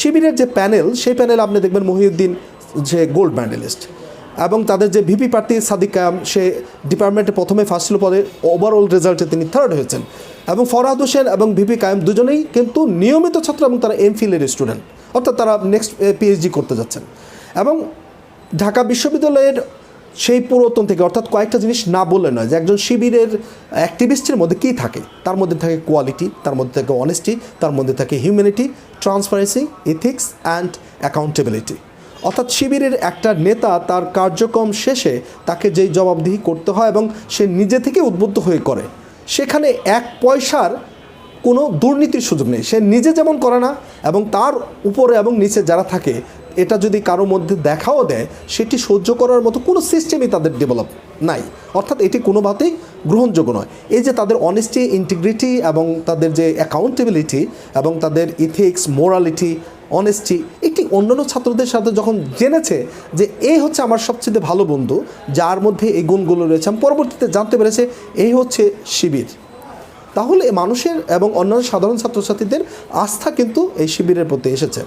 শিবিরের যে প্যানেল, সেই প্যানেল আপনি দেখবেন মহিউদ্দিন যে গোল্ড মেডেলিস্ট, এবং তাদের যে ভিপি প্রার্থী সাদিক কায়াম, সে ডিপার্টমেন্টে প্রথমে ফার্স্ট ছিল, পরে ওভারঅল রেজাল্টে তিনি থার্ড হয়েছেন। এবং ফরহাদ হোসেন এবং ভিপি কায়াম দুজনেই কিন্তু নিয়মিত ছাত্র এবং তারা এমফিলের স্টুডেন্ট, অর্থাৎ তারা নেক্সট পিএইচডি করতে যাচ্ছেন। এবং ঢাকা বিশ্ববিদ্যালয়ের সেই পুরাতন থেকে, অর্থাৎ কয়েকটা জিনিস না বললে নয় যে একজন শিবিরের অ্যাক্টিভিস্টের মধ্যে কী থাকে, তার মধ্যে থাকে কোয়ালিটি, তার মধ্যে থাকে অনেস্টি, তার মধ্যে থাকে humanity, transparency, ethics and accountability. অর্থাৎ শিবিরের একটা নেতা তার কার্যক্রম শেষে তাকে যেই জবাবদিহি করতে হয় এবং সে নিজে থেকে উদ্বুদ্ধ হয়ে করে, সেখানে এক পয়সার কোনো দুর্নীতির সুযোগ নেই। সে নিজে যেমন করে না, এবং তার উপরে এবং নিচে যারা থাকে, এটা যদি কারো মধ্যে দেখাও দেয়, সেটি সহ্য করার মতো কোনো সিস্টেমই তাদের ডেভেলপ নাই। অর্থাৎ এটি কোনোভাবেই গ্রহণযোগ্য নয়। এই যে তাদের অনেস্টি, ইন্টিগ্রিটি এবং তাদের যে অ্যাকাউন্টেবিলিটি এবং তাদের ইথিক্স, মোরালিটি, অনেস্টি, এটি অন্যান্য ছাত্রদের সাথে যখন জেনেছে যে এই হচ্ছে আমার সবচেয়ে ভালো বন্ধু, যার মধ্যে এই গুণগুলো রয়েছে, আমি পরবর্তীতে জানতে পেরেছে এই হচ্ছে শিবির, তাহলে মানুষের এবং অন্যান্য সাধারণ ছাত্রছাত্রীদের আস্থা কিন্তু এই শিবিরের প্রতি এসেছে।